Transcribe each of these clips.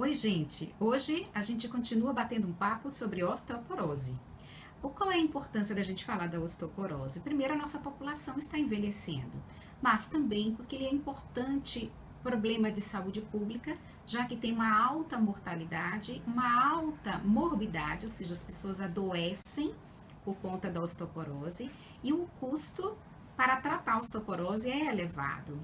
Oi, gente! Hoje a gente continua batendo um papo sobre osteoporose. Qual é a importância da gente falar da osteoporose? Primeiro, a nossa população está envelhecendo, mas também porque ele é importante problema de saúde pública, já que tem uma alta mortalidade, uma alta morbidade, ou seja, as pessoas adoecem por conta da osteoporose e o custo para tratar a osteoporose é elevado.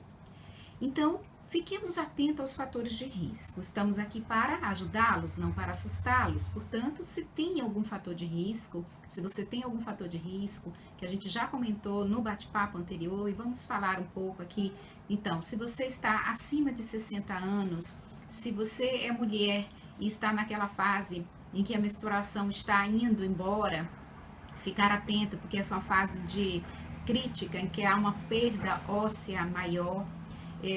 Então, fiquemos atentos aos fatores de risco. Estamos aqui para ajudá-los, não para assustá-los. Portanto, se tem algum fator de risco, se você tem algum fator de risco, que a gente já comentou no bate-papo anterior, e vamos falar um pouco aqui. Então, se você está acima de 60 anos, se você é mulher e está naquela fase em que a menstruação está indo embora, ficar atento, porque essa é uma fase de crítica em que há uma perda óssea maior.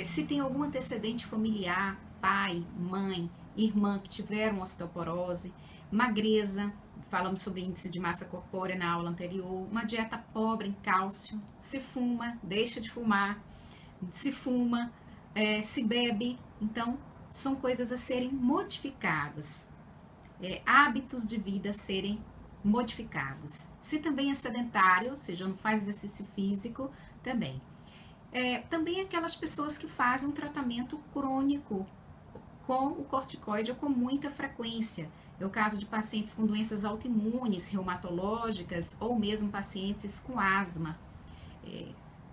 Se tem algum antecedente familiar, pai, mãe, irmã que tiveram osteoporose, magreza, falamos sobre índice de massa corpórea na aula anterior, uma dieta pobre em cálcio, se fuma, deixa de fumar, se fuma, se bebe, então são coisas a serem modificadas, hábitos de vida a serem modificados. Se também é sedentário, ou seja, não faz exercício físico, também. Também aquelas pessoas que fazem um tratamento crônico com o corticoide ou com muita frequência. É o caso de pacientes com doenças autoimunes, reumatológicas ou mesmo pacientes com asma.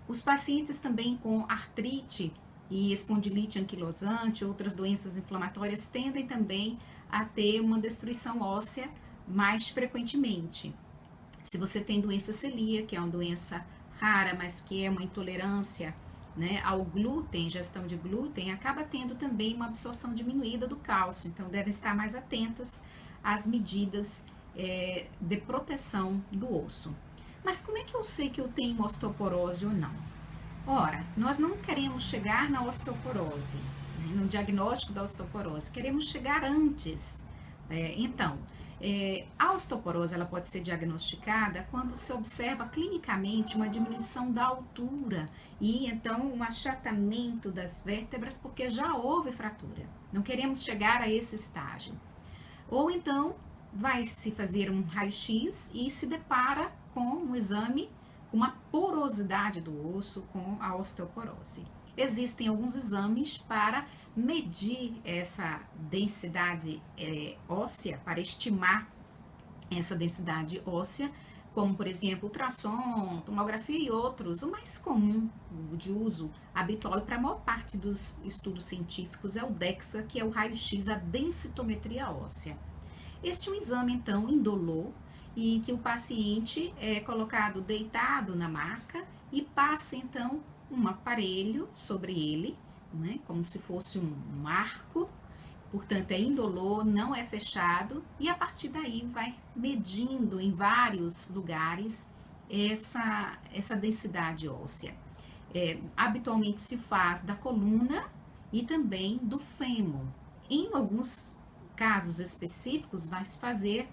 Os pacientes também com artrite e espondilite anquilosante, outras doenças inflamatórias, tendem também a ter uma destruição óssea mais frequentemente. Se você tem doença celíaca, que é uma doença rara, mas que é uma intolerância, né, ao glúten, ingestão de glúten, acaba tendo também uma absorção diminuída do cálcio. Então, devem estar mais atentos às medidas de proteção do osso. Mas como é que eu sei que eu tenho osteoporose ou não? Ora, nós não queremos chegar na osteoporose, né, no diagnóstico da osteoporose, queremos chegar antes. A osteoporose ela pode ser diagnosticada quando se observa clinicamente uma diminuição da altura e então um achatamento das vértebras porque já houve fratura. Não queremos chegar a esse estágio. Ou então vai se fazer um raio-x e se depara com um exame com uma porosidade do osso com a osteoporose. Existem alguns exames para medir essa densidade óssea, para estimar essa densidade óssea, como por exemplo ultrassom, tomografia e outros. O mais comum de uso habitual para a maior parte dos estudos científicos é o DEXA, que é o raio-x, a densitometria óssea. Este é um exame então indolor e que o paciente é colocado deitado na maca e passa então um aparelho sobre ele, né, como se fosse um arco, portanto é indolor, não é fechado, e a partir daí vai medindo em vários lugares essa densidade óssea. Habitualmente se faz da coluna e também do fêmur. Em alguns casos específicos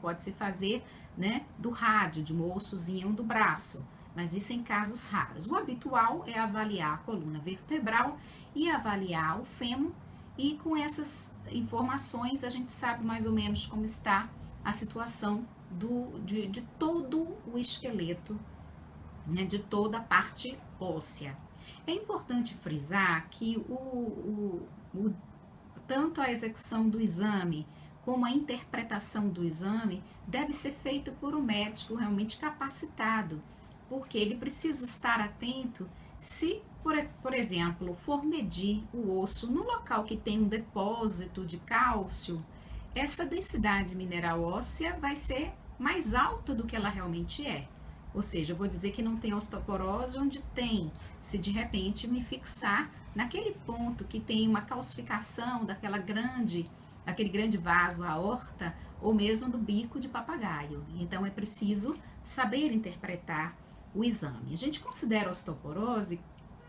pode-se fazer, né, do rádio, de um ossozinho do braço, mas isso em casos raros. O habitual é avaliar a coluna vertebral e avaliar o fêmur, e com essas informações a gente sabe mais ou menos como está a situação de todo o esqueleto, né, de toda a parte óssea. É importante frisar que tanto a execução do exame como a interpretação do exame deve ser feito por um médico realmente capacitado, porque ele precisa estar atento se, por exemplo, for medir o osso no local que tem um depósito de cálcio, essa densidade mineral óssea vai ser mais alta do que ela realmente é. Ou seja, eu vou dizer que não tem osteoporose onde tem, se de repente me fixar naquele ponto que tem uma calcificação daquele grande vaso aorta, ou mesmo do bico de papagaio. Então é preciso saber interpretar o exame. A gente considera a osteoporose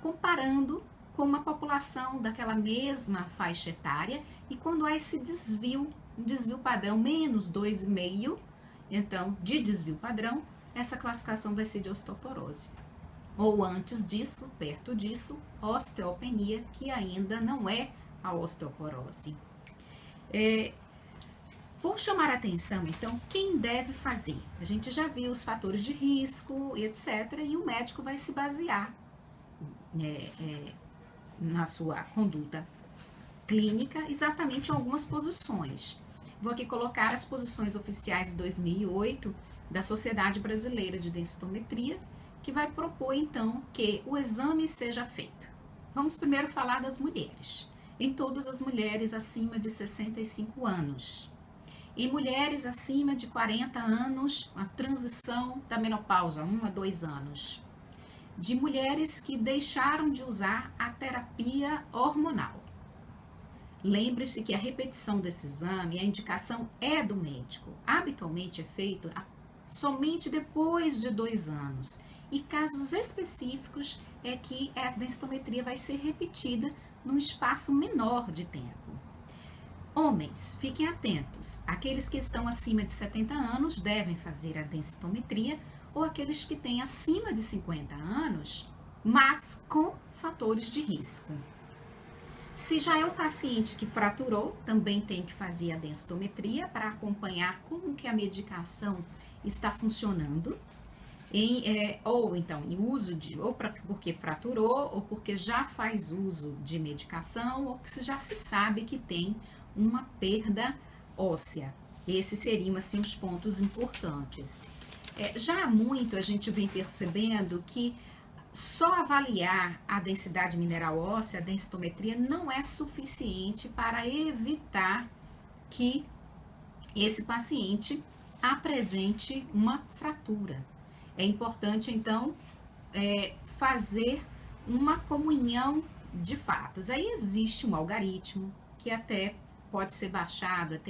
comparando com uma população daquela mesma faixa etária, e quando há esse desvio, um desvio padrão menos 2,5, então de desvio padrão, essa classificação vai ser de osteoporose. Ou antes disso, perto disso, osteopenia, que ainda não é a osteoporose. Vou chamar a atenção, então, quem deve fazer. A gente já viu os fatores de risco, etc. E o médico vai se basear na sua conduta clínica exatamente em algumas posições. Vou aqui colocar as posições oficiais de 2008 da Sociedade Brasileira de Densitometria, que vai propor, então, que o exame seja feito. Vamos primeiro falar das mulheres. Em todas as mulheres acima de 65 anos. Em mulheres acima de 40 anos, a transição da menopausa, 1 a 2 anos. De mulheres que deixaram de usar a terapia hormonal. Lembre-se que a repetição desse exame, a indicação é do médico. Habitualmente é feito somente depois de 2 anos. E casos específicos é que a densitometria vai ser repetida num espaço menor de tempo. Homens, fiquem atentos. Aqueles que estão acima de 70 anos devem fazer a densitometria, ou aqueles que têm acima de 50 anos, mas com fatores de risco. Se já é um paciente que fraturou, também tem que fazer a densitometria para acompanhar como que a medicação está funcionando. Ou então em uso porque fraturou, ou porque já faz uso de medicação, ou que já se sabe que tem uma perda óssea. Esses seriam assim os pontos importantes. Já há muito a gente vem percebendo que só avaliar a densidade mineral óssea, a densitometria, não é suficiente para evitar que esse paciente apresente uma fratura. É importante, então, fazer uma comunhão de fatos. Aí existe um algoritmo que até pode ser baixado,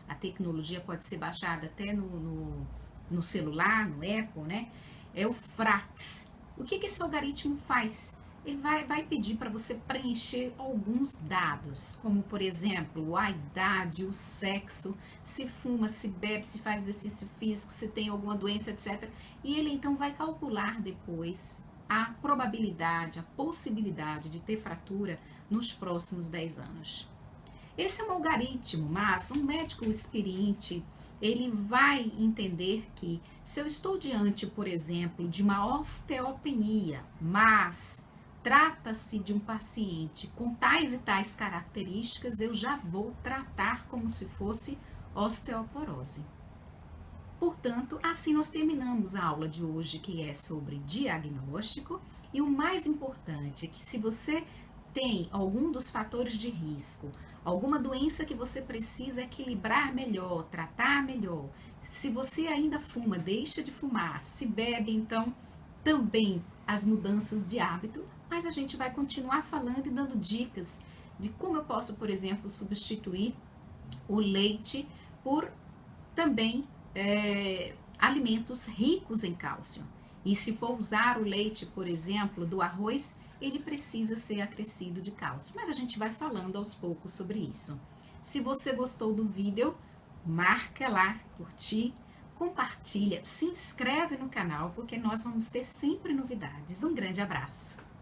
a tecnologia pode ser baixada até no celular, no Apple, né? É o FRAX. O que esse algoritmo faz? Ele vai pedir para você preencher alguns dados, como, por exemplo, a idade, o sexo, se fuma, se bebe, se faz exercício físico, se tem alguma doença, etc. E ele, então, vai calcular depois a probabilidade, a possibilidade de ter fratura nos próximos 10 anos. Esse é um algoritmo, mas um médico experiente, ele vai entender que se eu estou diante, por exemplo, de uma osteopenia, mas trata-se de um paciente com tais e tais características, eu já vou tratar como se fosse osteoporose. Portanto, assim nós terminamos a aula de hoje, que é sobre diagnóstico, e o mais importante é que se você tem algum dos fatores de risco, alguma doença que você precisa equilibrar melhor, tratar melhor, se você ainda fuma, deixa de fumar, se bebe, então também as mudanças de hábito, mas a gente vai continuar falando e dando dicas de como eu posso, por exemplo, substituir o leite por também alimentos ricos em cálcio. E se for usar o leite, por exemplo, do arroz, ele precisa ser acrescido de cálcio. Mas a gente vai falando aos poucos sobre isso. Se você gostou do vídeo, marca lá, curtir, compartilha, se inscreve no canal, porque nós vamos ter sempre novidades. Um grande abraço!